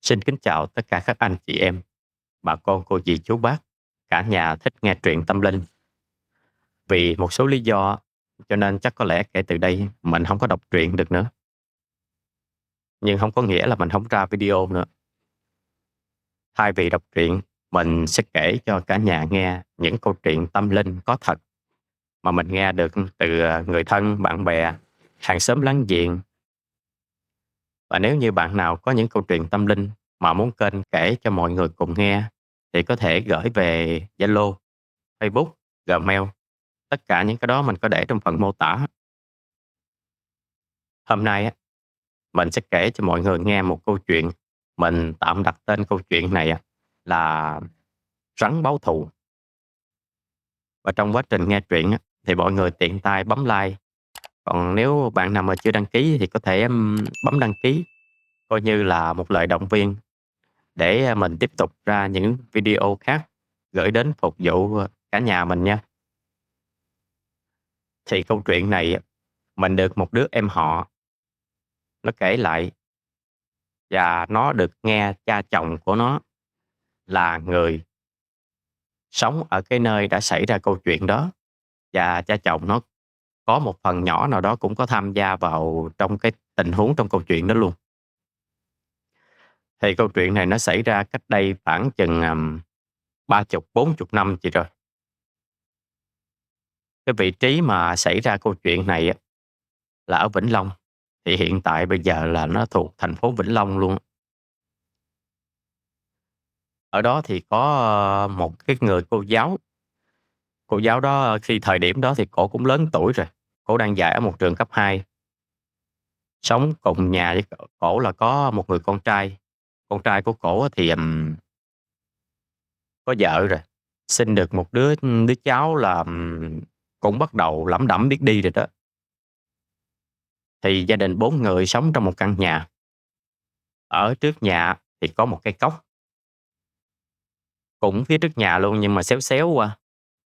Xin kính chào tất cả các anh chị em, bà con, cô dì, chú bác, cả nhà thích nghe truyện tâm linh. Vì một số lý do cho nên chắc có lẽ kể từ đây mình không có đọc truyện được nữa. Nhưng không có nghĩa là mình không ra video nữa. Thay vì đọc truyện, mình sẽ kể cho cả nhà nghe những câu chuyện tâm linh có thật mà mình nghe được từ người thân, bạn bè, hàng xóm láng giềng. Và nếu như bạn nào có những câu chuyện tâm linh mà muốn kênh kể cho mọi người cùng nghe thì có thể gửi về Zalo, Facebook, Gmail. Tất cả những cái đó mình có để trong phần mô tả. Hôm nay á, mình sẽ kể cho mọi người nghe một câu chuyện. Mình tạm đặt tên câu chuyện này là Rắn báo thù. Và trong quá trình nghe truyện thì mọi người tiện tay bấm like. Còn nếu bạn nào mà chưa đăng ký thì có thể bấm đăng ký, coi như là một lời động viên để mình tiếp tục ra những video khác gửi đến phục vụ cả nhà mình nha. Thì câu chuyện này mình được một đứa em họ nó kể lại, và nó được nghe cha chồng của nó là người sống ở cái nơi đã xảy ra câu chuyện đó, và cha chồng nó có một phần nhỏ nào đó cũng có tham gia vào trong cái tình huống trong câu chuyện đó luôn. Thì câu chuyện này nó xảy ra cách đây khoảng chừng 30-40 năm chị rồi. Cái vị trí mà xảy ra câu chuyện này là ở Vĩnh Long. Thì hiện tại bây giờ là nó thuộc thành phố Vĩnh Long luôn. Ở đó thì có một cái người cô giáo. Cô giáo đó khi thời điểm đó thì cổ cũng lớn tuổi rồi. Cổ đang dạy ở một trường cấp 2. Sống cùng nhà với cổ là có một người con trai. Con trai của cổ thì có vợ rồi. Sinh được một đứa đứa cháu là cũng bắt đầu lẩm đẩm biết đi rồi đó. Thì gia đình 4 người sống trong một căn nhà. Ở trước nhà thì có một cây cốc. Cũng phía trước nhà luôn, nhưng mà xéo xéo qua.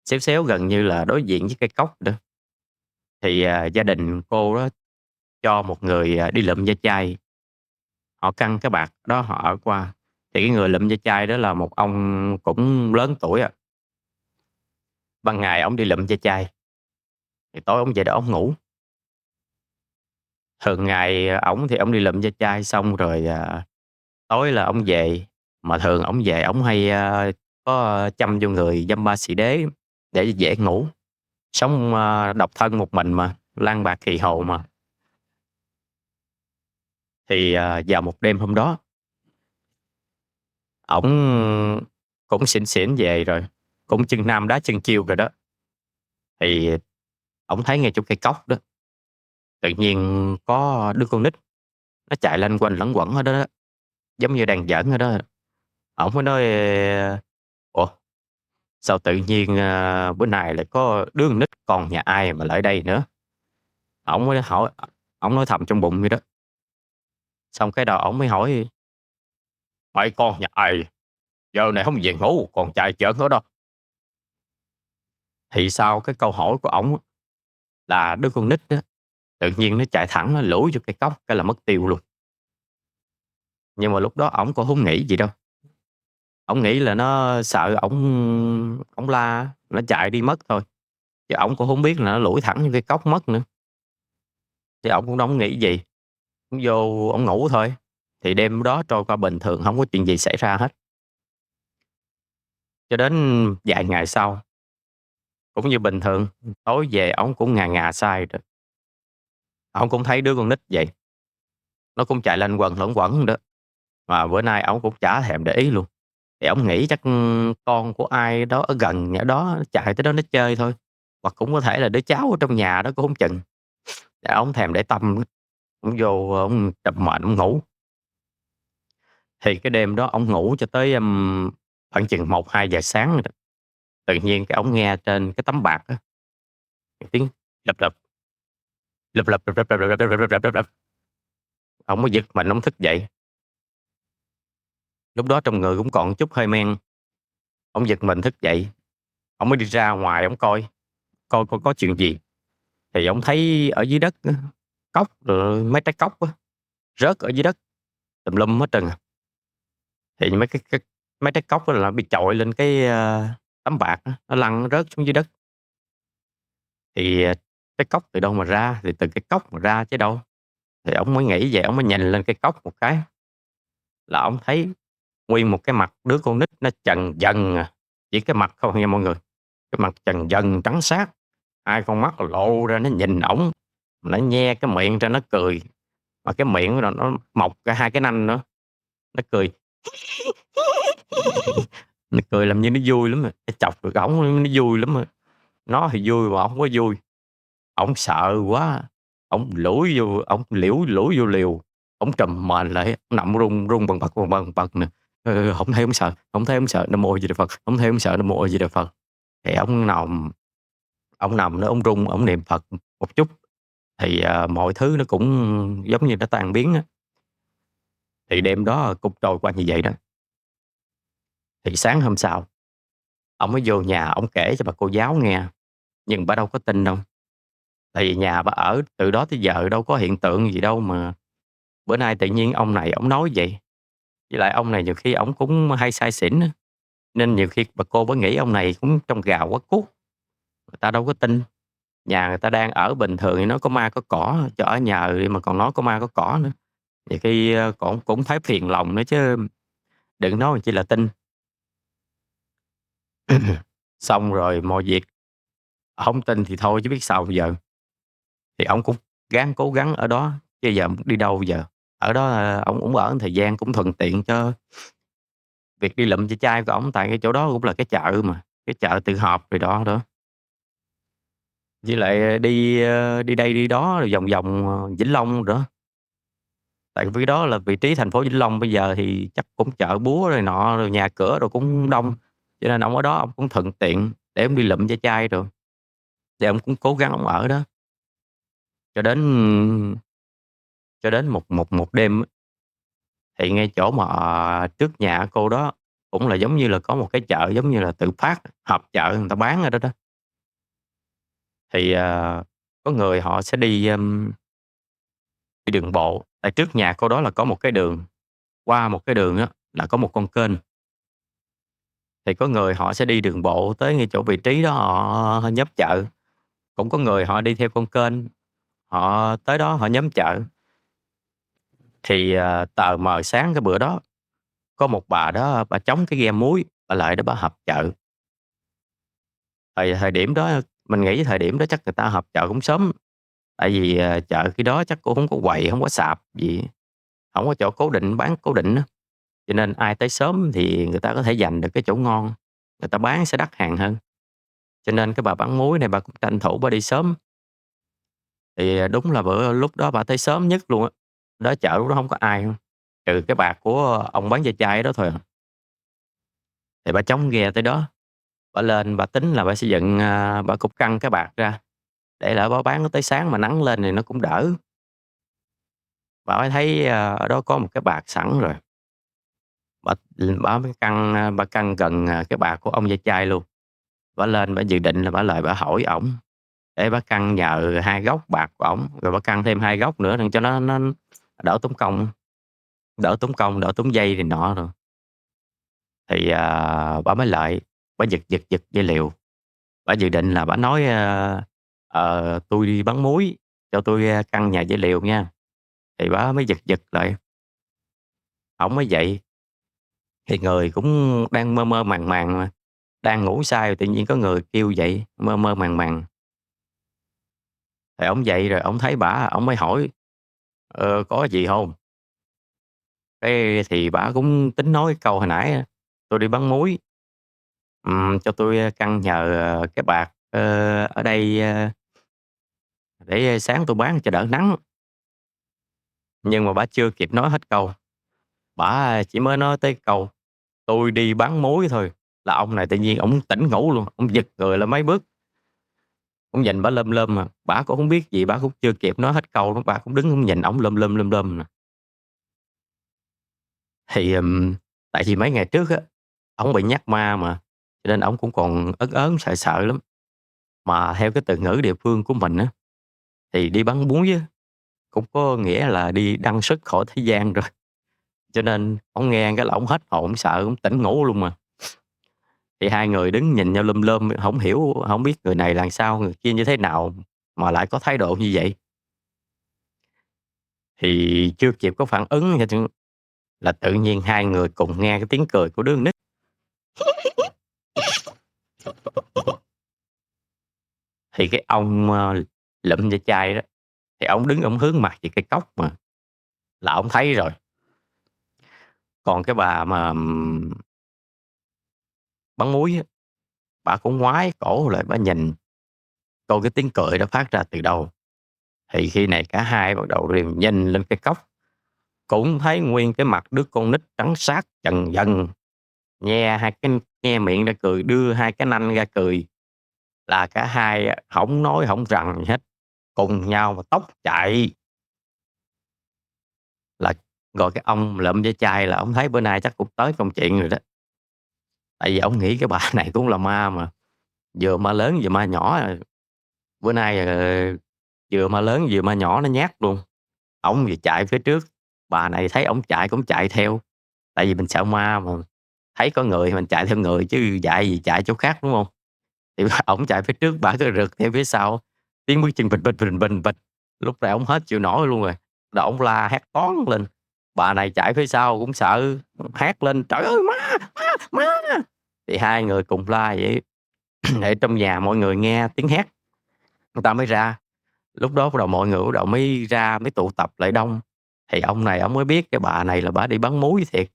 Xéo xéo gần như là đối diện với cây cốc đó. Thì gia đình cô đó cho một người đi lượm ve chai. Họ căng cái bạc đó họ ở qua. Thì cái người lượm ve chai đó là một ông cũng lớn tuổi à. Ban ngày ổng đi lượm ve chai, thì tối ổng về đó ổng ngủ. Thường ngày ổng thì ổng đi lượm ve chai xong rồi tối là ổng về. Mà thường ổng về ổng hay có chăm vô người dăm ba xì đế để dễ ngủ. Sống độc thân một mình mà, lang bạc kỳ hồ mà. Thì vào một đêm hôm đó, ổng cũng xỉn xỉn về rồi, cũng chân nam đá chân chiêu rồi đó. Thì ổng thấy ngay chỗ cây cốc đó, tự nhiên có đứa con nít nó chạy lanh quanh lẩn quẩn ở đó, đó, giống như đang giỡn ở đó. Ổng mới nói ủa, sao tự nhiên bữa nay lại có đứa con nít con nhà ai mà lại đây nữa. Ổng mới hỏi, ổng nói thầm trong bụng vậy đó. Xong cái đầu ổng mới hỏi, mày con nhà ai giờ này không về ngủ còn chạy chởn ở đó. Thì sau cái câu hỏi của ổng là đứa con nít đó tự nhiên nó chạy thẳng nó lủi vô cây cốc cái là mất tiêu luôn. Nhưng mà lúc đó ổng cũng không nghĩ gì đâu. Ổng nghĩ là nó sợ ổng la nó chạy đi mất thôi, chứ ổng cũng không biết là nó lủi thẳng vô cây cốc mất nữa. Thì ổng cũng đâu có nghĩ gì, ổng vô ổng ngủ thôi. Thì đêm đó trôi qua bình thường, không có chuyện gì xảy ra hết. Cho đến vài ngày sau, cũng như bình thường, tối về ổng cũng ngà ngà say rồi. Ổng cũng thấy đứa con nít vậy, nó cũng chạy lanh quần lẩn quẩn đó. Mà bữa nay ổng cũng chả thèm để ý luôn. Thì ổng nghĩ chắc con của ai đó ở gần ở đó chạy tới đó nó chơi thôi. Hoặc cũng có thể là đứa cháu ở trong nhà đó cũng không chừng. Để ổng thèm để tâm, ổng vô ổng trầm mệnh ổng ngủ. Thì cái đêm đó ổng ngủ cho tới khoảng chừng 1-2 giờ sáng rồi đó. Tự nhiên cái ổng nghe trên cái tấm bạc á, tiếng lập lập, lập lập, lập lập, lập lập, lập lập, lập lập, lập. Ổng mới giật mình ổng thức dậy. Lúc đó trong người cũng còn chút hơi men. Ổng giật mình thức dậy, ổng mới đi ra ngoài ổng coi coi có chuyện gì. Thì ổng thấy ở dưới đất á, cốc rồi mấy trái cốc á, rớt ở dưới đất tùm lum hết trơn à. thì mấy trái cóc đó là bị chọi lên tấm bạc á, nó lăn nó rớt xuống dưới đất. Thì, trái cóc từ đâu mà ra? Thì từ cái cốc mà ra chứ đâu. Thì ổng mới nghĩ vậy, ổng mới nhìn lên cái cốc một cái là ổng thấy nguyên một cái mặt đứa con nít nó trần dần à, chỉ cái mặt không nha mọi người, cái mặt trần dần trắng xát, hai con mắt lộ ra nó nhìn ổng, nó nhe cái miệng ra nó cười, mà cái miệng nó mọc ra hai cái nanh nữa, nó cười. Nó cười làm như nó vui lắm cái chọc được ổng nó vui lắm nó thì vui mà ổng hông có vui. Ổng sợ quá, ổng lủi vô ổng lủi vô liều, ổng trùm mền lại, ổng nằm run run bần bật nè. Hổng thấy ổng sợ, hổng thấy ổng sợ, Nam Mô A Di Đà Phật, hổng thấy ổng sợ, Nam Mô A Di Đà Phật. Thì ổng nằm đó ổng run, ổng niệm Phật một chút, thì, mọi thứ nó cũng giống như nó tan biến á. Thì đêm đó cũng trôi qua như vậy đó. Thì sáng hôm sau, ổng mới vô nhà ổng kể cho bà cô giáo nghe, nhưng bả đâu có tin đâu, tại vì nhà bả ở từ đó tới giờ đâu có hiện tượng gì đâu mà bữa nay tự nhiên ông này ổng nói vậy. Với lại ông này nhiều khi ổng cũng hay say xỉn á, nên nhiều khi bà cô bả nghĩ ông này cũng trong gào quá cuốc, người ta đâu có tin. Nhà người ta đang ở bình thường thì nói có ma có cỏ, cho ở nhờ đi mà còn nói có ma có cỏ nữa. Nhiều khi, cũng cũng thấy phiền lòng nữa chứ đừng nói chi là tin. Xong rồi mọi việc hổng tin thì thôi chứ biết sao bây giờ. Thì ổng cũng cố gắng ở đó, chứ giờ đi đâu bây giờ. Ở đó, ổng cũng ở một thời gian cũng thuận tiện cho việc đi lụm ve chai của ổng, tại cái chỗ đó cũng là cái chợ mà, cái chợ tự hợp rồi đó nữa. Với lại đi đây đi đó rồi vòng vòng, Vĩnh Long nữa, tại vì đó là vị trí thành phố Vĩnh Long bây giờ thì chắc cũng chợ búa rồi nọ, rồi nhà cửa rồi cũng đông, cho nên ổng ở đó ổng cũng thuận tiện để ổng đi lụm ve chai rồi, thì ổng cũng cố gắng ổng ở đó. Cho đến một đêm á, thì ngay chỗ mà, trước nhà cô đó cũng là giống như là có một cái chợ giống như là tự phát, họp chợ người ta bán ở đó đó. Thì, có người họ sẽ đi đường bộ, tại trước nhà cô đó là có một cái đường, qua một cái đường á là có một con kênh, thì có người họ sẽ đi đường bộ tới ngay chỗ vị trí đó họ nhấp chợ, cũng có người họ đi theo con kênh, họ tới đó họ nhắm chợ. Thì, tờ mờ sáng cái bữa đó, có một bà đó bà chống cái ghe muối, bà lại đó bà họp chợ. Thời thời điểm đó mình nghĩ thời điểm đó chắc người ta họp chợ cũng sớm, tại vì, chợ khi đó chắc cũng hổng có quầy, hổng có sạp gì, hổng có chỗ cố định bán cố định á, cho nên ai tới sớm thì người ta có thể giành được cái chỗ ngon, người ta bán sẽ đắt hàng hơn. Cho nên cái bà bán muối này bà cũng tranh thủ bà đi sớm, thì, đúng là lúc đó bà tới sớm nhất luôn á, đó chợ lúc đó hông có ai luôn, trừ cái bà của ông bán ve chai đó thôi à. Thì bà chống ghe tới đó, bà lên bà tính là bà sẽ dựng, bà cũng căng cái bạt ra, để lỡ bà bán nó tới sáng mà nắng lên thì nó cũng đỡ. Bà mới thấy, ở đó có một cái bạt sẵn rồi, bà bả mới bà căng gần, cái bạt của ông ve chai luôn. Bả lên bả dự định là bả lại bả hỏi ổng, để bả căn nhờ 2 góc bạc của ổng, rồi bả căn thêm 2 góc nữa cho nó đỡ tốn công, đỡ tốn dây này nọ rồi. Thì, bả mới lại, bả giật dây lều, bả dự định là bả nói, "Tui đi bán muối, cho tui, căn nhà dây lều nha." Thì bả mới giật lại, ổng mới dậy, thì người cũng đang mơ mơ màng màng mà, đang ngủ say rồi tự nhiên có người kêu dậy, mơ mơ màng màng. Thì ổng dậy rồi ổng thấy bả, ổng mới hỏi: có gì hông?" Cái thì bả cũng tính nói cái câu hồi nãy á: "Tui đi bán muối, cho tui, căn nhờ, cái bạt, ở đây, để sáng tui bán cho đỡ nắng." Nhưng mà bả chưa kịp nói hết câu, bả chỉ mới nói tới câu: "Tui đi bán muối" thôi, là ông này tự nhiên ổng tỉnh ngủ luôn, ổng giật người lên mấy bước, ổng nhìn bả lơm lơm à, bả cũng hông biết gì, bả cũng chưa kịp nói hết câu nữa, bả cũng đứng ổng nhìn ổng lơm lơm nè. Thì, tại vì mấy ngày trước á, ổng bị nhắc ma mà, cho nên ổng cũng còn ớn ớn, sợ sợ lắm. Mà theo cái từ ngữ địa phương của mình á, thì đi bán muối á, cũng có nghĩa là đi đăng xuất khỏi thế gian rồi, cho nên ổng nghe cái là ổng hết hồn, ổng sợ, ổng tỉnh ngủ luôn mà. Thì hai người đứng nhìn nhau lum lum, hổng hiểu, hổng biết người này là sao, người kia như thế nào mà lại có thái độ như vậy. Thì chưa kịp có phản ứng là tự nhiên hai người cùng nghe cái tiếng cười của đứa con nít. Thì cái ông, lụm ve chai đó, thì ổng đứng ổng hướng mặt về cái cốc mà, là ổng thấy rồi. Còn cái bà mà, bán muối á, bả cũng ngoái cổ lại bả nhìn coi cái tiếng cười đó phát ra từ đâu. Thì khi này cả hai bắt đầu đều nhìn lên cái cốc, cũng thấy nguyên cái mặt đứa con nít trắng xát trần dần, nhe miệng ra cười, đưa hai cái nanh ra cười, là cả hai á hổng nói hổng rằng gì hết, cùng nhau mà tốc chạy. Là rồi cái ông lượm ve chai là ổng thấy bữa nay chắc cũng tới công chuyện rồi đó, tại vì ổng nghĩ cái bà này cũng là ma mà, vừa ma lớn vừa ma nhỏ à, bữa nay, vừa ma lớn vừa ma nhỏ nó nhát luôn. Ổng thì chạy phía trước, bà này thấy ổng chạy cũng chạy theo, tại vì mình sợ ma mà, thấy có người thì mình chạy theo người chứ dại gì chạy chỗ khác, đúng hông? Thì ổng chạy phía trước, bả cứ rượt theo phía sau, tiếng bước chân bịch, bịch, bình, bình, bịch. Lúc này ổng hết chịu nổi luôn rồi, là ổng la hét toáng lên. Bà này chạy phía sau cũng sợ, hét lên: "Trời ơi, ma, ma, ma!" Thì hai người cùng la vậy, để trong nhà mọi người nghe tiếng hét, người ta mới ra. Lúc đó bắt đầu mọi người bắt đầu mới ra, mới tụ tập lại đông. Thì ông này ổng mới biết cái bà này là bả đi bán muối thiệt,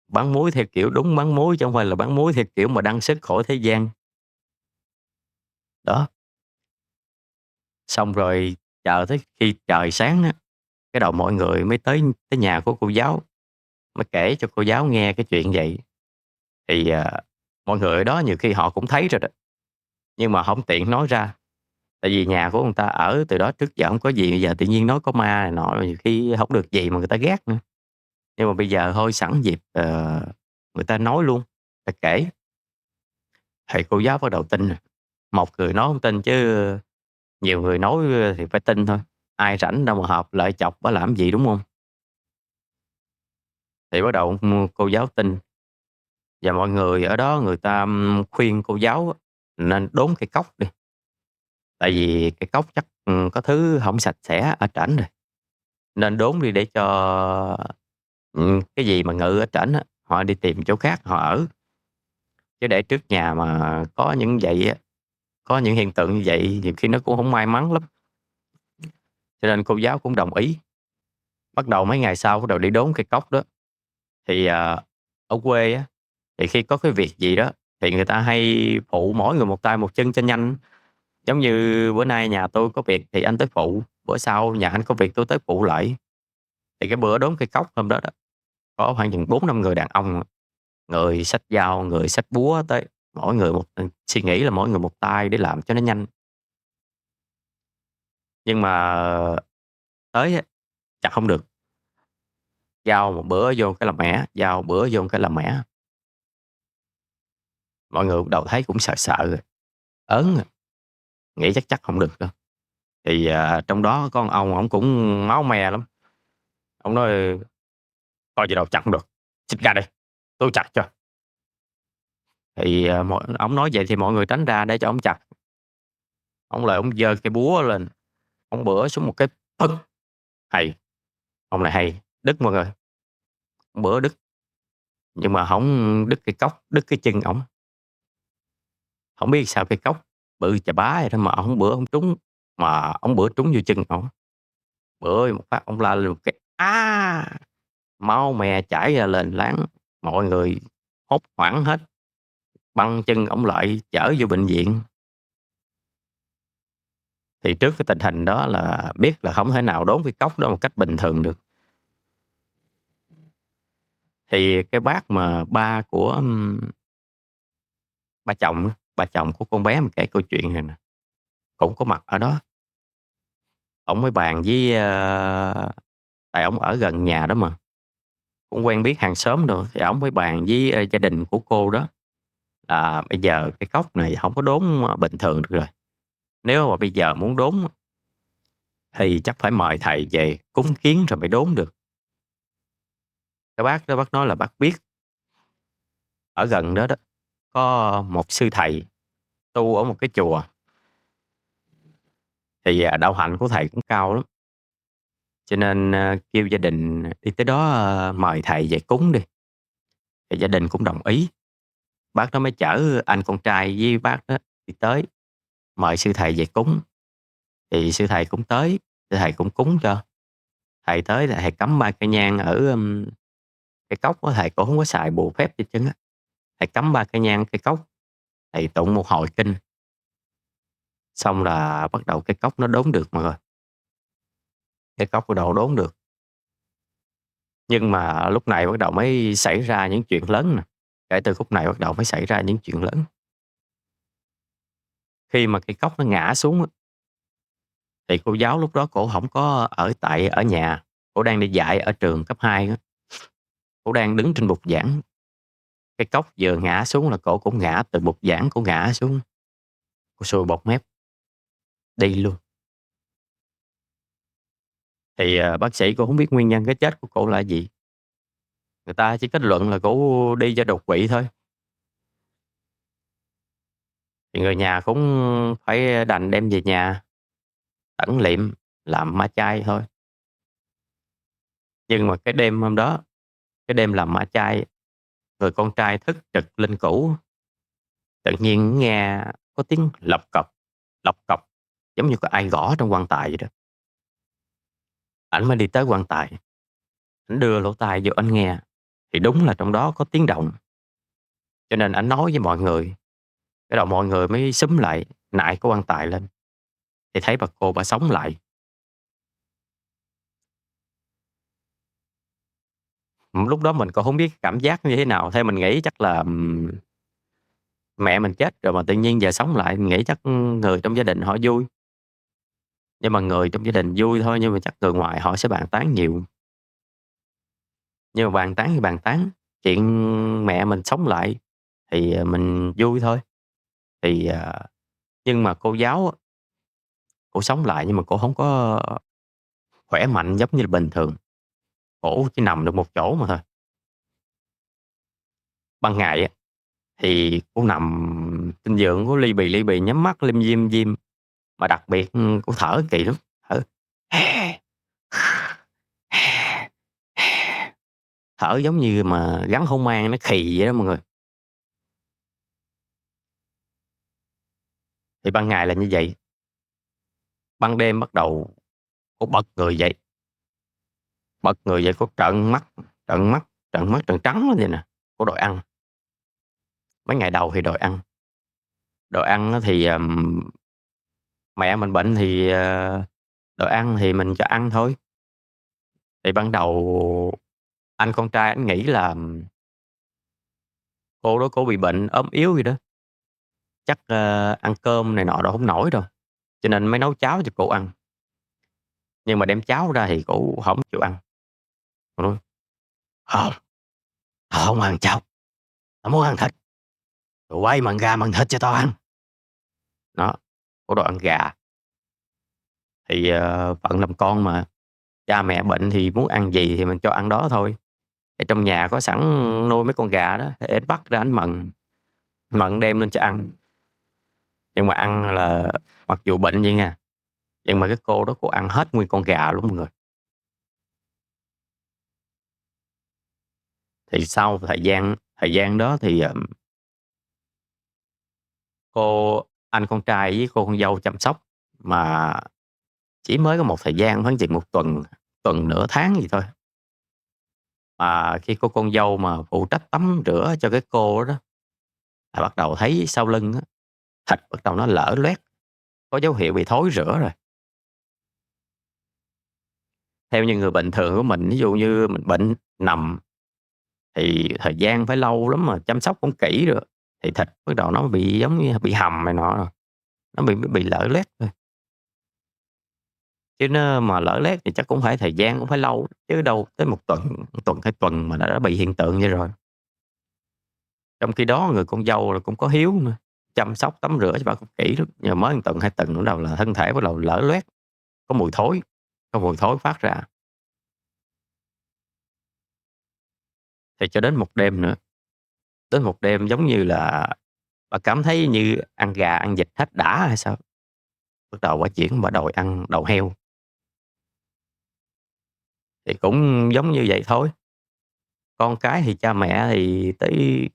bán muối theo kiểu đúng bán muối chứ hông phải là bán muối theo kiểu mà đăng sức khỏi thế gian. Đó, xong rồi chờ tới khi trời sáng á, cái đầu mọi người mới tới tới nhà của cô giáo, mới kể cho cô giáo nghe cái chuyện vậy. Thì, mọi người ở đó nhiều khi họ cũng thấy rồi đó, nhưng mà hổng tiện nói ra, tại vì nhà của người ta ở từ đó trước giờ hổng có gì, bây giờ tự nhiên nói có ma này nọ, nhiều khi hổng được gì mà người ta ghét nữa. Nhưng mà bây giờ thôi sẵn dịp, người ta nói luôn, ta kể, thì cô giáo bắt đầu tin rồi. Một người nói hông tin chứ nhiều người nói, thì phải tin thôi, ai rảnh đâu mà họp lại chọc bả làm gì, đúng hông? Thì bắt đầu, cô giáo tin, và mọi người ở đó người ta, khuyên cô giáo á nên đốn cây cóc đi, tại vì cây cóc chắc, có thứ hổng sạch sẽ ở trển rồi, nên đốn đi để cho, cái gì mà ngự ở trển á, họ đi tìm chỗ khác họ ở. Chứ để trước nhà mà có những vậy á, có những hiện tượng như vậy nhiều khi nó cũng hổng may mắn lắm. Cho nên cô giáo cũng đồng ý. Bắt đầu mấy ngày sau bắt đầu đi đốn cây cóc đó, thì, ở quê á, thì khi có cái việc gì đó thì người ta hay phụ mỗi người một tay một chân cho nhanh. Giống như bữa nay nhà tôi có việc thì anh tới phụ, bữa sau nhà anh có việc tôi tới phụ lại. Thì cái bữa đốn cây cóc hôm đó đó, có khoảng chừng 4-5 người đàn ông, người xách dao, người xách búa tới, mỗi người một suy nghĩ là mỗi người một tay để làm cho nó nhanh. Nhưng mà tới á, chặt hông được, dao một bữa vô cái là mẻ, dao bữa vô cái là mẻ. Mọi người bắt đầu thấy cũng sợ sợ rồi, ớn rồi, nghĩ chắc hông được đâu. Thì, trong đó có ông ổng cũng máu me lắm, ổng nói: "Coi vậy đâu chặt hông được, xích ra đây, tôi chặt cho." Thì, ổng nói vậy thì mọi người tránh ra để cho ổng chặt. Ổng lại ổng giơ cây búa lên, ổng bữa xuống một cái phật, hay, ông này hay, đứt mọi người, bữa đứt, nhưng mà hổng đứt cây cóc, đứt cái chân ổng. Hổng biết sao cây cóc bự chà bá vậy đó mà ổng bữa hổng trúng, mà ổng bữa trúng vô chân ổng. Bữa một phát ổng la lên một cái: "A!" Máu me chảy ra lênh láng, mọi người hốt hoảng hết, băng chân ổng lại chở vô bệnh viện. Thì trước cái tình hình đó là biết là hổng thể nào đốn cây cóc đó một cách bình thường được. Thì cái bác mà ba của, ba chồng á, ba chồng của con bé mà kể câu chuyện này nè, cũng có mặt ở đó. Ổng mới bàn với, tại ổng ở gần nhà đó mà, cũng quen biết hàng xóm đồ, thì ổng mới bàn với, gia đình của cô đó là bây giờ cây cóc này hổng có đốn, bình thường được rồi. Nếu mà bây giờ muốn đốn á, thì chắc phải mời thầy về cúng kiến rồi mới đốn được. Cái bác đó bác nói là bác biết ở gần đó đó, có một sư thầy tu ở một cái chùa, thì, đạo hạnh của thầy cũng cao lắm, cho nên, kêu gia đình đi tới đó, mời thầy về cúng đi, thì gia đình cũng đồng ý. Bác đó mới chở anh con trai với bác đó đi tới, mời sư thầy về cúng, thì sư thầy cũng tới, sư thầy cũng cúng cho. Thầy tới là thầy cắm 3 cây nhang ở, cái cốc á, thầy cũng hông có xài bùa phép gì hết trơn á. Thầy cắm 3 cây nhang cây cốc, thầy tụng một hồi kinh, xong là bắt đầu cái cốc nó đốn được mọi người, cái cốc bắt đầu đốn được. Nhưng mà lúc này bắt đầu mới xảy ra những chuyện lớn nè, kể từ khúc này bắt đầu mới xảy ra những chuyện lớn. Khi mà cây cốc nó ngã xuống á, thì cô giáo lúc đó cổ hổng có ở nhà, cổ đang đi dạy ở trường cấp 2 á, cổ đang đứng trên bục giảng. Cái cốc vừa ngã xuống là cổ cũng ngã từ bục giảng, cổ ngã xuống, cổ sùi bọt mép, đi luôn. Thì, bác sĩ cũng hổng biết nguyên nhân cái chết của cổ là gì, người ta chỉ kết luận là cổ đi do đột quỵ thôi. Thì người nhà cũng phải đành đem về nhà tẩn liệm, làm ma chay thôi. Nhưng mà cái đêm hôm đó, cái đêm làm ma chay, người con trai thức trực linh cữu, tự nhiên nghe có tiếng lộc cọc, giống như có ai gõ trong quan tài vậy đó. Ảnh mới đi tới quan tài, ảnh đưa lỗ tai vô ảnh nghe, thì đúng là trong đó có tiếng động. Cho nên ảnh nói với mọi người, cái đầu mọi người mới xúm lại nại cái quan tài lên, thì thấy bà cô bả sống lại. Lúc đó mình cũng hông biết cảm giác như thế nào, theo mình nghĩ chắc là, mẹ mình chết rồi mà tự nhiên giờ sống lại, mình nghĩ chắc, người trong gia đình họ vui. Nhưng mà người trong gia đình vui thôi, nhưng mà chắc người ngoài họ sẽ bàn tán nhiều. Nhưng mà bàn tán thì bàn tán, chuyện mẹ mình sống lại thì, mình vui thôi. Thì, nhưng mà cô giáo á, cổ sống lại nhưng mà cổ hổng có khỏe mạnh giống như là bình thường, cổ chỉ nằm được một chỗ mà thôi. Ban ngày á, thì cổ nằm trên giường, cổ li bì, nhắm mắt lim dim, mà đặc biệt, cổ thở kỳ lắm, thở thở giống như mà rắn hổ mang nó khì vậy đó mọi người. Thì ban ngày là như vậy, ban đêm bắt đầu cổ bật người dậy cổ trợn mắt, trợn trắng lên vậy nè, cổ đòi ăn. Mấy ngày đầu thì đòi ăn á thì, mẹ mình bệnh thì, đòi ăn thì mình cho ăn thôi. Thì ban đầu anh con trai ảnh nghĩ là cô đó cổ bị bệnh, ốm yếu gì đó, chắc, ăn cơm này nọ đâu hổng nổi đâu, cho nên mới nấu cháo cho cổ ăn. Nhưng mà đem cháo ra thì cổ hổng chịu ăn, cổ nói: "Hông, tao hông ăn cháo, tao muốn ăn thịt, tụi bay mần gà mần thịt cho tao ăn." Đó, cổ đòi ăn gà. Thì, phận làm con mà, cha mẹ bệnh thì muốn ăn gì thì mình cho ăn đó thôi. Ở trong nhà có sẵn nuôi mấy con gà đó, thì ảnh bắt ra ảnh mần đem lên cho ăn. Nhưng mà ăn là mặc dù bệnh vậy nha, nhưng mà cái cô đó cô ăn hết nguyên con gà luôn mọi người. Thì sau thời gian đó thì, anh con trai với cô con dâu chăm sóc, mà chỉ mới có một thời gian khoảng chừng 1 tuần, nửa tháng gì thôi. Mà khi cô con dâu mà phụ trách tắm rửa cho cái cô đó đó, là bắt đầu thấy sau lưng á, thịt bắt đầu nó lở loét, có dấu hiệu bị thối rữa rồi. Theo như người bình thường của mình, ví dụ như mình bệnh nằm thì thời gian phải lâu lắm mà chăm sóc cũng kỹ rồi, thì thịt bắt đầu nó bị giống như bị hầm này nọ rồi, nó bị lở loét thôi. Chứ nó mà lở loét thì chắc cũng phải thời gian cũng phải lâu, chứ đâu tới 1 tuần, 2 tuần mà đã bị hiện tượng vậy rồi. Trong khi đó người con dâu là cũng có hiếu nữa, chăm sóc tắm rửa cho bà cũng kỹ lắm, nhưng mà mới 1 tuần, 2 tuần bắt đầu là thân thể bắt đầu lở loét, có mùi thối, có mùi thối phát ra. Thì cho đến một đêm nữa, đến một đêm giống như là bà cảm thấy như ăn gà, ăn vịt hết đã hay sao, bắt đầu bà chuyển bà đòi ăn đầu heo, thì cũng giống như vậy thôi. Con cái thì cha mẹ thì tới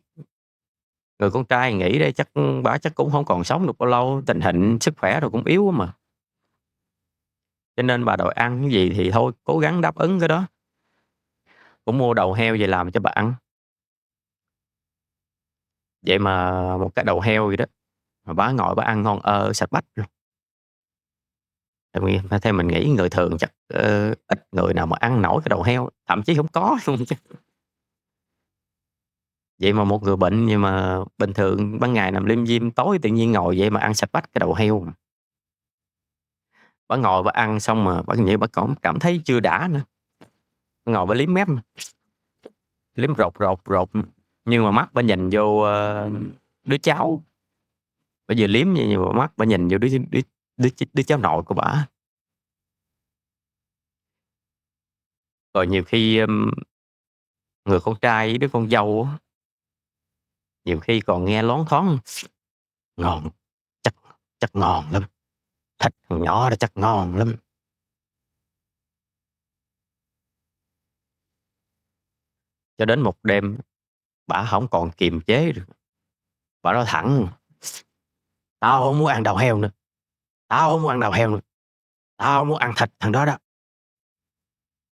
người con trai nghĩ đây chắc bả chắc cũng không còn sống được bao lâu, tình hình sức khỏe rồi cũng yếu mà, cho nên bà đòi ăn cái gì thì thôi cố gắng đáp ứng cái đó. Cũng mua đầu heo về làm cho bà ăn. Vậy mà một cái đầu heo vậy đó, mà bả ngồi bả ăn ngon sạch bách luôn. Tại vì theo mình nghĩ người thường chắc, ít người nào mà ăn nổi cái đầu heo, thậm chí hổng có luôn chứ. Vậy mà một người bệnh vậy mà bình thường ban ngày nằm lim dim, tối tự nhiên ngồi vậy mà ăn sạch bách cái đầu heo. Bả ngồi bả ăn xong mà bả vậy bả còn cảm thấy chưa đã nữa, ngồi bả liếm mép, liếm rột, nhưng mà mắt bả nhìn vô, đứa cháu, bả vừa liếm vậy nhưng mà mắt bả nhìn vô đứa cháu nội của bả. Rồi nhiều khi, người con trai với đứa con dâu á, nhiều khi còn nghe loáng thoáng "Ngon, chắc chắc ngon lắm, thịt con nhỏ đó chắc ngon lắm." Cho đến một đêm bả hổng còn kiềm chế được, bả nói thẳng: "Tao hông muốn ăn đầu heo nữa, tao hông muốn ăn đầu heo nữa, tao hông muốn ăn thịt thằng đó đó,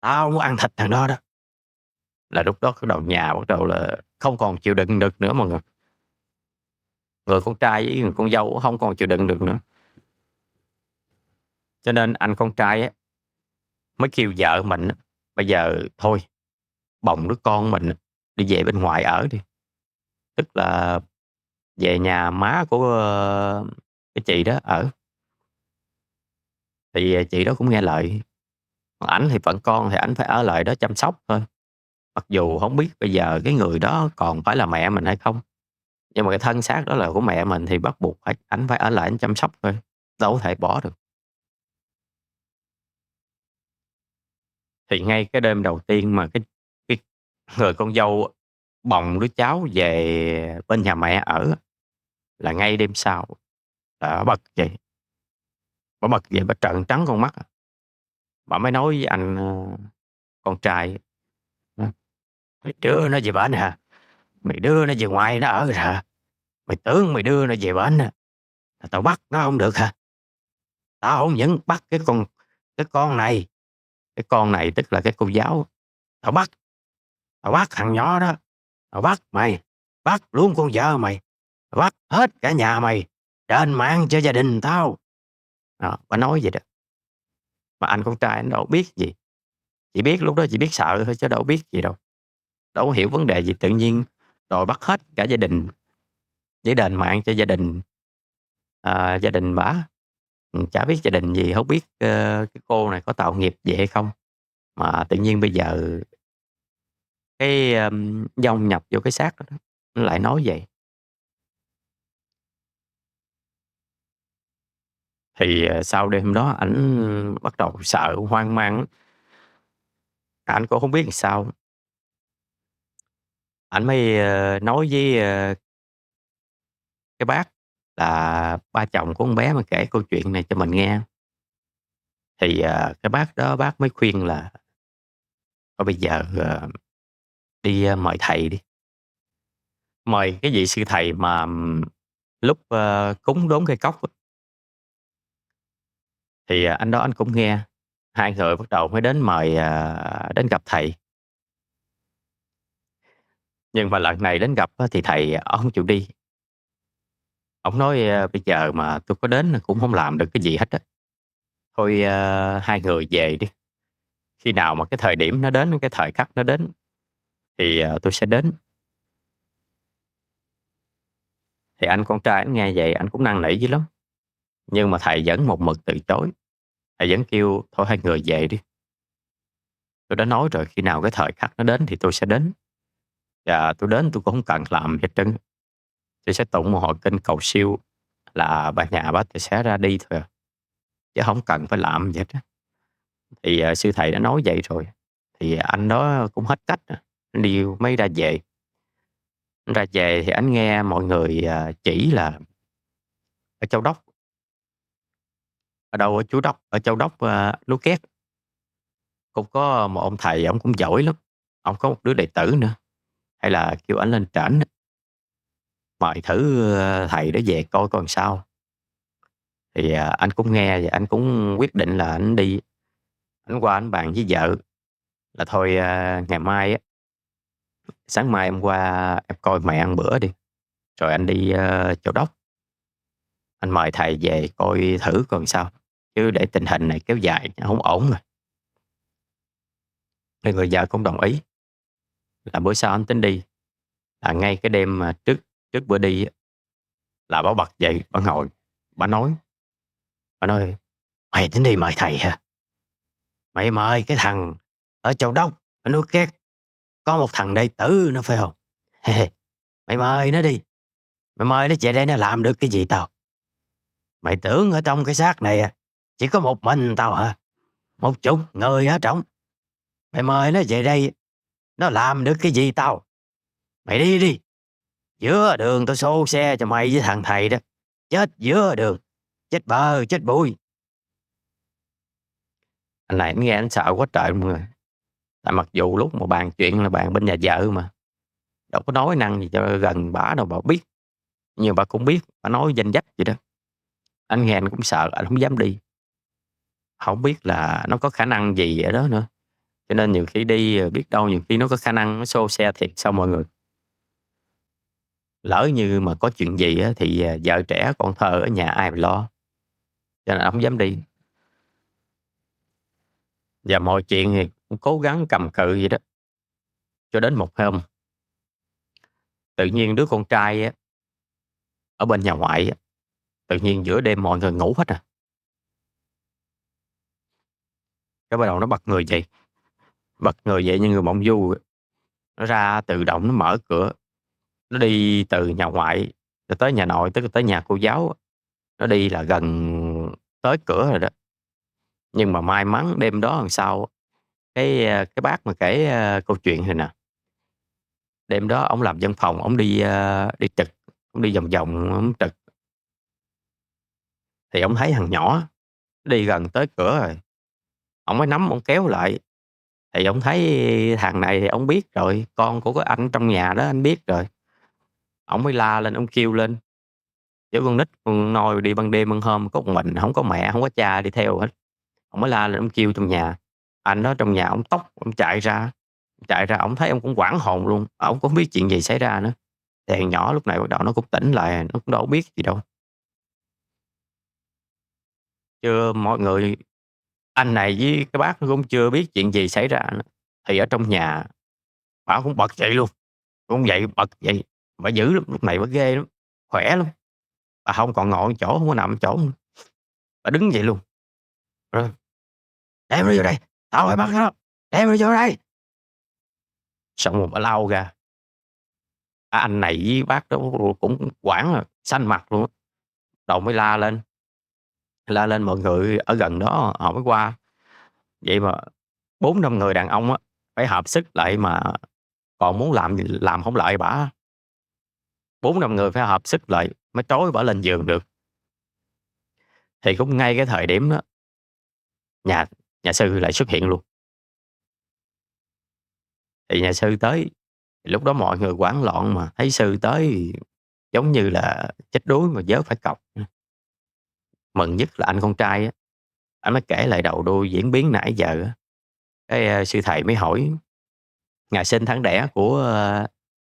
tao hông muốn ăn thịt thằng đó đó." Là lúc đó cái đầu nhà bắt đầu là không còn chịu đựng được nữa mọi người. Người con trai với người con dâu hông còn chịu đựng được nữa. Cho nên anh con trai á, mới kêu vợ mình á, bây giờ thôi bồng đứa con mình á, đi về bên ngoài ở đi. Tức là về nhà má của, cái chị đó ở. Thì, chị đó cũng nghe lời, còn ảnh thì phận con thì ảnh phải ở lại đó chăm sóc thôi. Mặc dù hổng biết bây giờ cái người đó còn phải là mẹ mình hay không, nhưng mà cái thân xác đó là của mẹ mình thì bắt buộc ảnh phải ở lại ảnh chăm sóc thôi, đâu có thể bỏ được. Thì ngay cái đêm đầu tiên mà cái người con dâu bồng đứa cháu về bên nhà mẹ ở á, là ngay đêm sau là bả bật dậy bả trợn trắng con mắt à, bả mới nói với anh, con trai á: "Mày đưa nó về bển hả? Mày đưa nó về ngoài nó ở rồi hả? Mày tưởng mày đưa nó về bển á là tao bắt nó hông được hả? Tao hổng những bắt cái con này tức là cái cô giáo, tao bắt tao bắt thằng nhỏ đó, tao bắt mày, bắt luôn con vợ mày, tao bắt hết cả nhà mày, đền mạng cho gia đình tao." Đó, bả nói vậy đó, mà anh con trai anh đâu biết gì, chỉ biết lúc đó chỉ biết sợ thôi chứ đâu biết gì đâu, đâu có hiểu vấn đề gì, tự nhiên đòi bắt hết cả gia đình để đền mạng cho gia đình bả. Chả biết gia đình gì, hông biết, cái cô này có tạo nghiệp gì hay không, mà tự nhiên bây giờ cái, vong nhập vô cái xác đó đó, nó lại nói vậy. Thì, sau đêm hôm đó ảnh bắt đầu sợ, hoang mang lắm, ảnh cũng hông biết làm sao. Ảnh mới, nói với, cái bác là ba chồng của con bé mà kể câu chuyện này cho mình nghe. Thì, cái bác đó bác mới khuyên là thôi bây giờ, đi, mời thầy đi, mời cái vị sư thầy mà, lúc, cúng đốn cây cóc á, thì, anh đó anh cũng nghe, hai người bắt đầu mới đến gặp thầy. Nhưng mà lần này đến gặp á thì thầy ổng hông chịu đi, ổng nói: "Bây giờ mà tôi có đến cũng hông làm được cái gì hết á, thôi, hai người về đi, khi nào mà cái thời điểm nó đến, cái thời khắc nó đến thì, tôi sẽ đến." Thì anh con trai ảnh nghe vậy ảnh cũng năn nỉ dữ lắm, nhưng mà thầy vẫn một mực từ chối, thầy vẫn kêu: "Thôi hai người về đi, tôi đã nói rồi khi nào cái thời khắc nó đến thì tôi sẽ đến, và tôi đến tôi cũng hông cần làm gì hết trơn, tôi sẽ tụng một hồi kinh cầu siêu là bà nhà bả sẽ ra đi thôi à, chứ hổng cần phải làm gì hết á." Thì, sư thầy đã nói vậy rồi, thì anh đó cũng hết cách à, anh đi mới ra về. Ra về thì anh nghe mọi người, chỉ là ở Châu Đốc, ở đâu ở Chú Đốc ở Châu Đốc, Núi Két, cũng có một ông thầy ổng cũng giỏi lắm, ổng có một đứa đệ tử nữa, hay là kêu ảnh lên trển á, mời thử, thầy đó về coi coi sao. Thì, anh cũng nghe vậy anh cũng quyết định là anh đi, anh qua anh bàn với vợ là thôi, ngày mai á, sáng mai em qua em coi mẹ ăn bữa đi, rồi anh đi, Châu Đốc, anh mời thầy về coi thử coi sao, chứ để tình hình này kéo dài không ổn rồi. Thì người vợ cũng đồng ý, là bữa sau anh tính đi, là ngay cái đêm mà trước trước bữa đi á, là bà bật dậy, bà ngồi, bà nói, bà nói: "Mày tính đi mời thầy hả? Mày mời cái thằng ở Châu Đốc, ở núi Két, có một thằng đệ tử nữa phải không? Mày mời nó đi, mày mời nó về đây nó làm được cái gì tao? Mày tưởng ở trong cái xác này chỉ có một mình tao hả? Một chục người ở trong. Mày mời nó về đây, nó làm được cái gì tao? Mày đi đi, giữa đường tao xô xe cho mày với thằng thầy đó, chết giữa đường, chết bờ, chết bụi." Anh này anh nghe anh sợ quá trời mọi người. Tại mặc dù lúc mà bàn chuyện là bàn bên nhà vợ mà, đâu có nói năng gì cho gần bả đâu bà biết, nhưng bà cũng biết, bà nói danh dách vậy đó. Anh nghe anh cũng sợ, anh không dám đi, không biết là nó có khả năng gì ở đó nữa, cho nên nhiều khi đi, biết đâu nhiều khi nó có khả năng nó xô xe thiệt sao mọi người. Lỡ như mà có chuyện gì á thì, vợ trẻ con thơ ở nhà ai mà lo, cho nên anh hổng dám đi. Và mọi chuyện thì cũng cố gắng cầm cự vậy đó, cho đến một hôm, tự nhiên đứa con trai á, ở bên nhà ngoại á, tự nhiên giữa đêm mọi người ngủ hết à, cái bắt đầu nó bật người dậy như người mộng du vậy. Nó ra tự động nó mở cửa, nó đi từ nhà ngoại cho tới nhà nội, tức là tới nhà cô giáo á, nó đi là gần tới cửa rồi đó. Nhưng mà may mắn đêm đó làm sao á, cái bác mà kể, câu chuyện này nè, đêm đó ổng làm văn phòng, ổng đi, đi trực, ổng đi vòng vòng ổng trực, thì ổng thấy thằng nhỏ đi gần tới cửa rồi, ổng mới nắm ổng kéo lại, thì ổng thấy thằng này thì ổng biết rồi, con của cái anh trong nhà đó anh biết rồi, ổng mới la lên, ổng kêu lên, chứ con nít con nôi đi ban đêm ban hôm có một mình, hổng có mẹ, hổng có cha đi theo hết. Ổng mới la lên ổng kêu trong nhà, anh đó trong nhà ổng tốc, ổng chạy ra ổng thấy ổng cũng hoảng hồn luôn, ổng cũng hông biết chuyện gì xảy ra nữa. Thì thằng nhỏ lúc này bắt đầu nó cũng tỉnh lại, nó cũng đâu có biết gì đâu. Chưa mọi người anh này với cái bác nó cũng chưa biết chuyện gì xảy ra nữa, thì ở trong nhà bả cũng bật dậy luôn, cũng dậy bật dậy, bả dữ lắm, lúc này bả ghê lắm, khỏe lắm, bà hông còn ngồi chỗ, hông có nằm chỗ nữa, bả đứng dậy luôn, rồi: "Đem nó vô đây, tao phải bắt nó, đem nó vô đây!" Xong rồi bả lao ra, anh này với bác đó cũng hoảng à, xanh mặt luôn á, đầu mới la lên mọi người ở gần đó họ mới qua. Vậy mà 4-5 người đàn ông á, phải hợp sức lại mà còn muốn làm gì làm hổng lại bả, 4-5 người phải hợp sức lại mới trối bả lên giường được. Thì cũng ngay cái thời điểm đó, nhà nhà sư lại xuất hiện luôn, thì nhà sư tới, thì lúc đó mọi người hoảng loạn mà thấy sư tới thì giống như là chết đuối mà vớ phải cọc. Mừng nhất là anh con trai á, anh mới kể lại đầu đuôi diễn biến nãy giờ á, cái, sư thầy mới hỏi ngày sinh tháng đẻ của,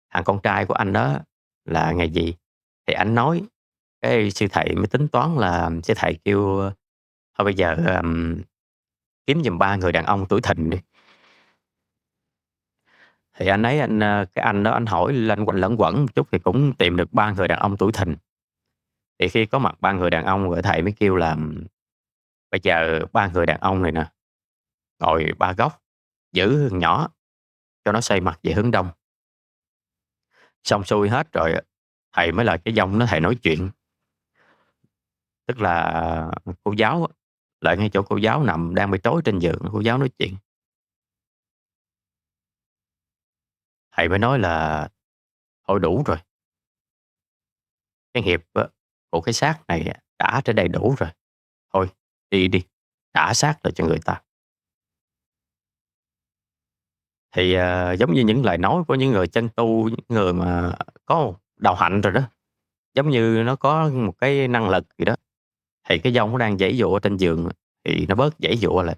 thằng con trai của anh đó là ngày gì, thì anh nói, cái sư thầy mới tính toán là sư thầy kêu, thôi bây giờ, kiếm giùm 3 người đàn ông tuổi Thìn đi. Thì anh ấy cái anh đó anh hỏi loanh quanh luẩn quẩn một chút thì cũng tìm được 3 người đàn ông tuổi Thìn. Thì khi có mặt 3 người đàn ông rồi thầy mới kêu là bây giờ 3 người đàn ông này nè, ngồi 3 góc, giữ thằng nhỏ cho nó xoay mặt về hướng đông. Xong xuôi hết rồi á, thầy mới là cái dông đó thầy nói chuyện. Tức là cô giáo á, lại ngay chỗ cô giáo nằm đang bị trói trên giường, cô giáo nói chuyện. Thầy mới nói là thôi đủ rồi, cái nghiệp á, của cái xác này trả trên đầy đủ rồi. Thôi, đi đi, trả xác lại cho người ta. Thì, giống như những lời nói của những người chân tu, những người mà có đạo hạnh rồi đó, giống như nó có một cái năng lực gì đó, thì cái dông nó đang giãy giụa ở trên giường á, thì nó bớt giãy giụa lại,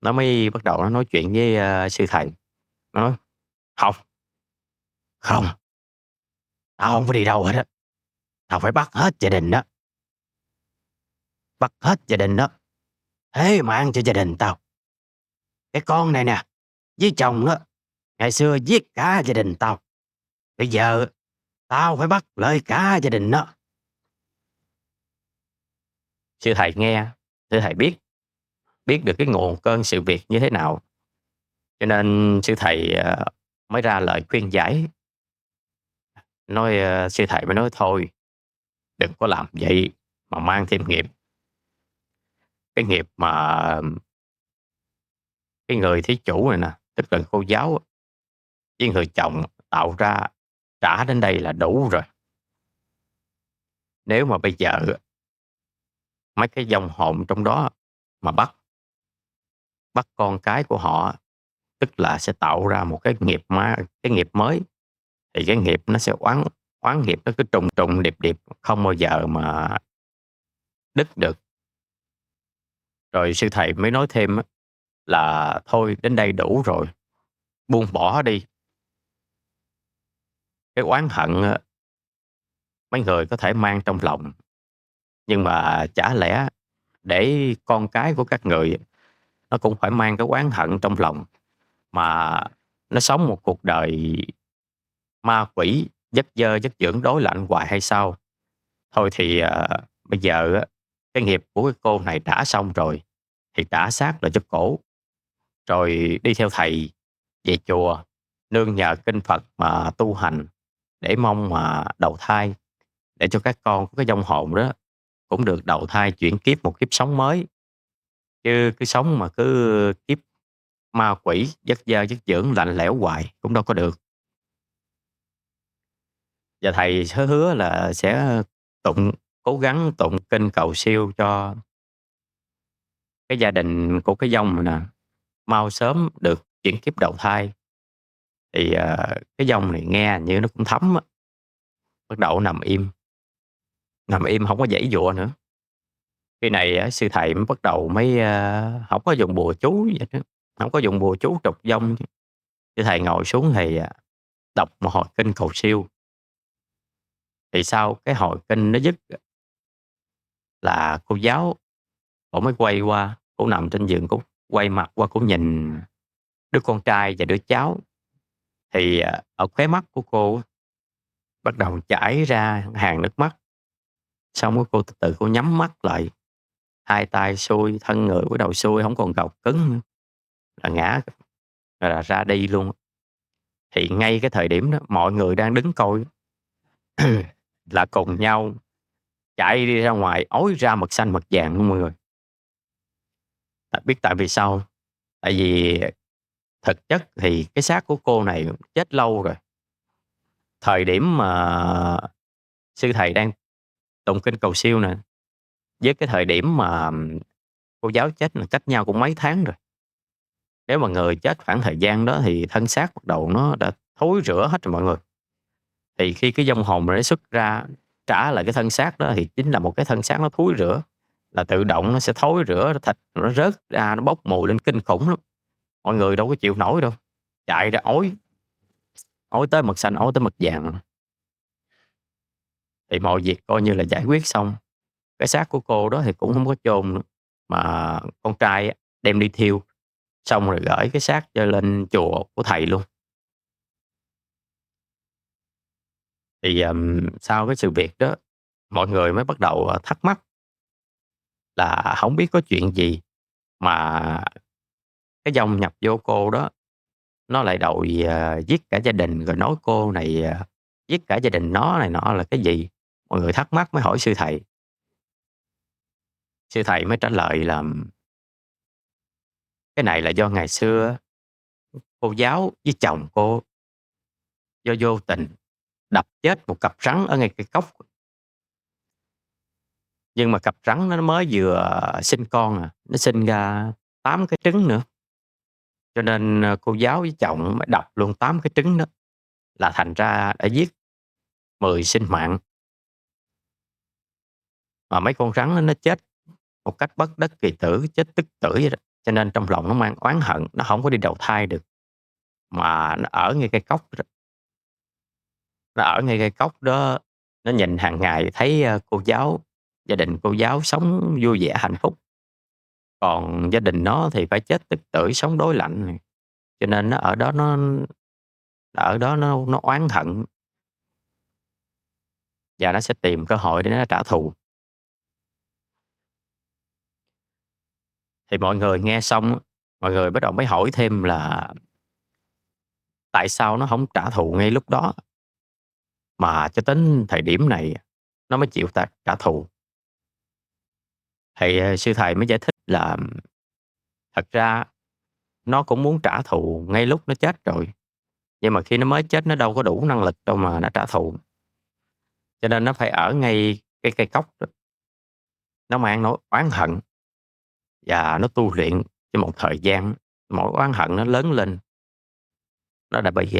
nó mới bắt đầu nó nói chuyện với, sư thầy. Nó nói: "Hông, không, tao hông có đi đâu hết á, tao phải bắt hết gia đình đó, bắt hết gia đình đó, thế mà ăn cho gia đình tao. Cái con này nè, với chồng á, ngày xưa giết cả gia đình tao, bây giờ tao phải bắt lại cả gia đình nó." Sư thầy nghe, sư thầy biết biết được cái nguồn cơn sự việc như thế nào, cho nên sư thầy, mới ra lời khuyên giải. Nói, sư thầy mới nói: "Thôi, đừng có làm vậy mà mang thêm nghiệp." Cái nghiệp mà cái người thí chủ này nè, tức là cô giáo á, với người chồng tạo ra trả đến đây là đủ rồi. Nếu mà bây giờ á, mấy cái vong hồn trong đó mà bắt bắt con cái của họ, tức là sẽ tạo ra một cái nghiệp mới, thì cái nghiệp nó sẽ oán oán nghiệp nó cứ trùng trùng điệp điệp, không bao giờ mà đứt được. Rồi sư thầy mới nói thêm á, là thôi đến đây đủ rồi, buông bỏ đi. Cái oán hận á, mấy người có thể mang trong lòng, nhưng mà chả lẽ để con cái của các người nó cũng phải mang cái oán hận trong lòng, mà nó sống một cuộc đời ma quỷ, giấc dơ giấc dưỡng đối lạnh hoài hay sao? Thôi thì, bây giờ á, cái nghiệp của cái cô này trả xong rồi, thì trả xác lại cho cổ, rồi đi theo thầy về chùa, nương nhờ kinh Phật mà tu hành, để mong mà đầu thai, để cho các con của cái vong hồn đó cũng được đầu thai chuyển kiếp một kiếp sống mới. Chứ cứ sống mà cứ kiếp ma quỷ, giấc dơ giấc dưỡng lạnh lẽo hoài cũng đâu có được. Và thầy hứa hứa là sẽ cố gắng tụng kinh cầu siêu cho cái gia đình của cái vong này nè, mau sớm được chuyển kiếp đầu thai. Thì, cái vong này nghe như nó cũng thấm á, bắt đầu nằm im không có giãy giụa nữa. Khi này á, sư thầy mới hổng có dùng bùa chú gì hết á, hổng có dùng bùa chú trục vong. Sư thầy ngồi xuống thì, đọc một hồi kinh cầu siêu, thì sau cái hồi kinh nó dứt á, là cô giáo cổ mới quay qua, cổ nằm trên giường, cổ quay mặt qua cổ nhìn đứa con trai và đứa cháu. Thì, ở khóe mắt của cô á, bắt đầu chảy ra hàng nước mắt, xong cái cô từ từ cô nhắm mắt lại, hai tay xuôi, thân người bắt đầu xuôi, hổng còn gọng cứng nữa, là ngã, là ra đi luôn. Thì ngay cái thời điểm đó, mọi người đang đứng coi là cùng nhau chạy đi ra ngoài, ối ra mật xanh mật vàng luôn mọi người. Bạn biết tại vì sao hông? Tại vì thực chất thì cái xác của cô này chết lâu rồi. Thời điểm mà sư thầy đang tụng kinh cầu siêu nè, với cái thời điểm mà cô giáo chết là cách nhau cũng mấy tháng rồi. Nếu mà người chết khoảng thời gian đó thì thân xác bắt đầu nó đã thối rữa hết rồi mọi người. Thì khi cái vong hồn này nó xuất ra trả lại cái thân xác đó thì chính là một cái thân xác nó thối rữa, là tự động nó sẽ thối rữa, thịt nó rớt ra, nó bốc mùi lên kinh khủng lắm. Mọi người đâu có chịu nổi đâu, chạy ra ói tới mật xanh, ói tới mật vàng. Thì mọi việc coi như là giải quyết xong. Cái xác của cô đó thì cũng không có chôn nữa, mà con trai á đem đi thiêu, xong rồi gởi cái xác cho lên chùa của thầy luôn. Thì, sau cái sự việc đó, mọi người mới bắt đầu, thắc mắc là hổng biết có chuyện gì mà cái vong nhập vô cô đó, nó lại đòi, giết cả gia đình, rồi nói cô này, giết cả gia đình nó này nọ là cái gì? Mọi người thắc mắc mới hỏi sư thầy. Sư thầy mới trả lời là cái này là do ngày xưa á, cô giáo với chồng cô do vô tình đập chết một cặp rắn ở ngay cây cốc. Nhưng mà cặp rắn nó mới vừa sinh con à, nó sinh ra 8 cái trứng nữa, cho nên, cô giáo với chồng mới đập luôn 8 cái trứng đó, là thành ra đã giết 10 sinh mạng. Mà mấy con rắn nó chết một cách bất đắc kỳ tử, chết tức tưởi vậy đó, cho nên trong lòng nó mang oán hận, nó hổng có đi đầu thai được, mà nó ở ngay cây cốc đó. Nó ở ngay cây cốc đó, nó nhìn hàng ngày thấy, cô giáo gia đình cô giáo sống vui vẻ hạnh phúc, còn gia đình nó thì phải chết tức tưởi, sống đói lạnh này. Cho nên nó oán hận và nó sẽ tìm cơ hội để nó trả thù. Thì mọi người nghe xong á, mọi người bắt đầu mới hỏi thêm là tại sao nó hổng trả thù ngay lúc đó, mà cho đến thời điểm này nó mới chịu trả thù. Thì, sư thầy mới giải thích là thật ra nó cũng muốn trả thù ngay lúc nó chết rồi, nhưng mà khi nó mới chết nó đâu có đủ năng lực đâu mà nó trả thù. Cho nên nó phải ở ngay cái cây cốc đó, nó mang nỗi oán hận và nó tu luyện trong một thời gian, mỗi oán hận nó lớn lên, nó đã bị,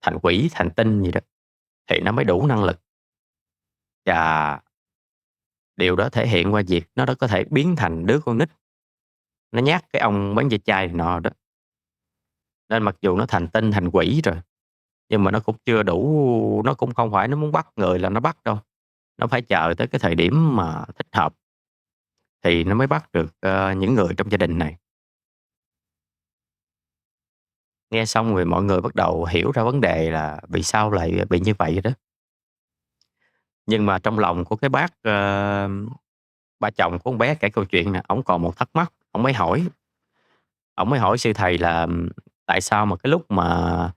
thành quỷ, thành tinh gì đó, thì nó mới đủ năng lực. Và điều đó thể hiện qua việc nó đã có thể biến thành đứa con nít, nó nhát cái ông bán ve chai này nọ đó. Nên mặc dù nó thành tinh, thành quỷ rồi, nhưng mà nó cũng chưa đủ, nó cũng không phải nó muốn bắt người là nó bắt đâu. Nó phải chờ tới cái thời điểm mà thích hợp thì nó mới bắt được, những người trong gia đình này. Nghe xong rồi mọi người bắt đầu hiểu ra vấn đề là vì sao lại bị như vậy đó. Nhưng mà trong lòng của cái bác, ba chồng của con bé kể câu chuyện nè, ổng còn một thắc mắc, ổng mới hỏi sư thầy là tại sao mà cái lúc mà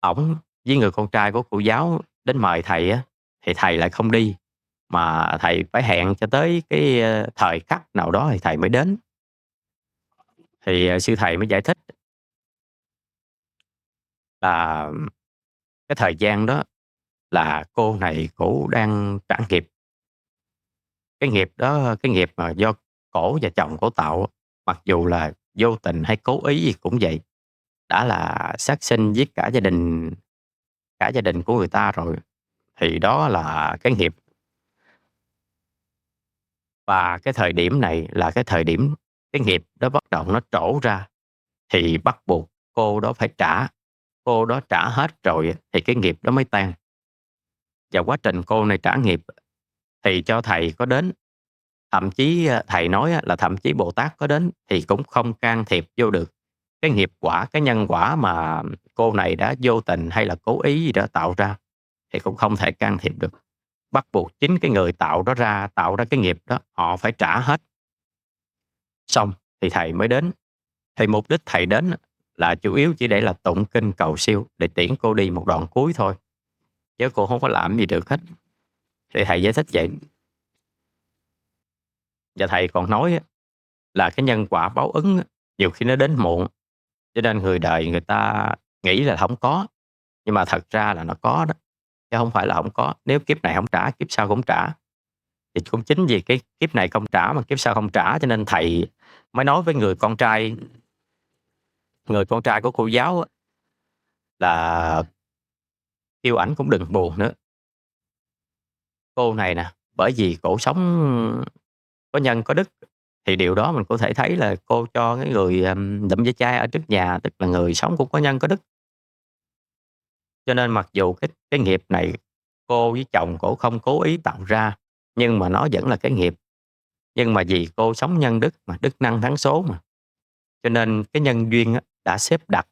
ổng với người con trai của cô giáo đến mời thầy á, thì thầy lại không đi, mà thầy phải hẹn cho tới cái, thời khắc nào đó thì thầy mới đến. Thì, sư thầy mới giải thích là cái thời gian đó là cô này cổ đang trả nghiệp. Cái nghiệp đó, cái nghiệp mà do cổ và chồng cổ tạo á, mặc dù là vô tình hay cố ý gì cũng vậy, đã là sát sinh giết cả gia đình của người ta rồi, thì đó là cái nghiệp. Và cái thời điểm này là cái thời điểm cái nghiệp đó bắt đầu nó trổ ra, thì bắt buộc cô đó phải trả. Cô đó trả hết rồi thì cái nghiệp đó mới tan. Và quá trình cô này trả nghiệp thì cho thầy có đến, thậm chí, thầy nói á là thậm chí Bồ Tát có đến thì cũng không can thiệp vô được. Cái nghiệp quả, cái nhân quả mà cô này đã vô tình hay là cố ý gì đó tạo ra thì cũng không thể can thiệp được. Bắt buộc chính cái người tạo ra cái nghiệp đó, họ phải trả hết. Xong thì thầy mới đến. Thì mục đích thầy đến á là chủ yếu chỉ để là tụng kinh cầu siêu, để tiễn cô đi một đoạn cuối thôi, chứ cô không có làm gì được hết. Thì thầy giải thích vậy. Và thầy còn nói á là cái nhân quả báo ứng á, nhiều khi nó đến muộn, cho nên người đời người ta nghĩ là hổng có, nhưng mà thật ra là nó có đó, chứ hông phải là hổng có. Nếu kiếp này hổng trả, kiếp sau cũng trả. Thì cũng chính vì cái kiếp này không trả mà kiếp sau không trả, cho nên thầy mới nói với người con trai của cô giáo á là kêu ảnh cũng đừng buồn nữa. Cô này nè, bởi vì cổ sống có nhân có đức, thì điều đó mình có thể thấy là cô cho cái người, lụm ve chai ở trước nhà, tức là người sống cũng có nhân có đức. Cho nên mặc dù cái nghiệp này cô với chồng cổ không cố ý tạo ra, nhưng mà nó vẫn là cái nghiệp. Nhưng mà vì cô sống nhân đức mà, đức năng thắng số mà, cho nên cái nhân duyên á đã xếp đặt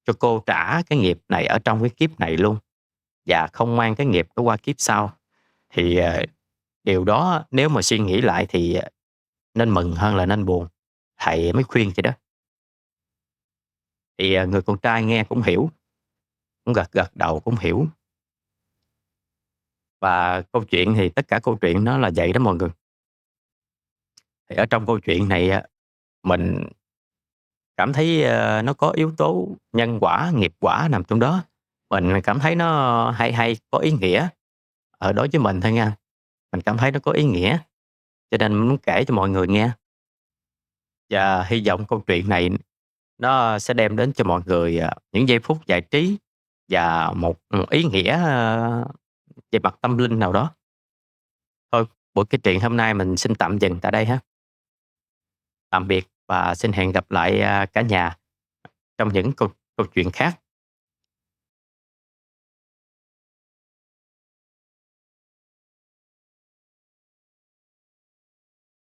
cho cô trả cái nghiệp này ở trong cái kiếp này luôn, và không mang cái nghiệp đó qua kiếp sau. Thì, điều đó nếu mà suy nghĩ lại thì, nên mừng hơn là nên buồn, thầy mới khuyên vậy đó. Thì, người con trai nghe cũng hiểu, cũng gật gật đầu cũng hiểu. Và câu chuyện thì tất cả câu chuyện nó là vậy đó mọi người. Thì ở trong câu chuyện này á, mình cảm thấy, nó có yếu tố nhân quả, nghiệp quả nằm trong đó. mình cảm thấy nó hay hay, có ý nghĩa, đối với mình thôi nha. Mình cảm thấy nó có ý nghĩa, cho nên muốn kể cho mọi người nghe. Và hy vọng câu chuyện này nó sẽ đem đến cho mọi người, những giây phút giải trí và một ý nghĩa, về mặt tâm linh nào đó. Thôi, buổi kể chuyện hôm nay mình xin tạm dừng tại đây ha. Tạm biệt và xin hẹn gặp lại, cả nhà trong những câu câu chuyện khác.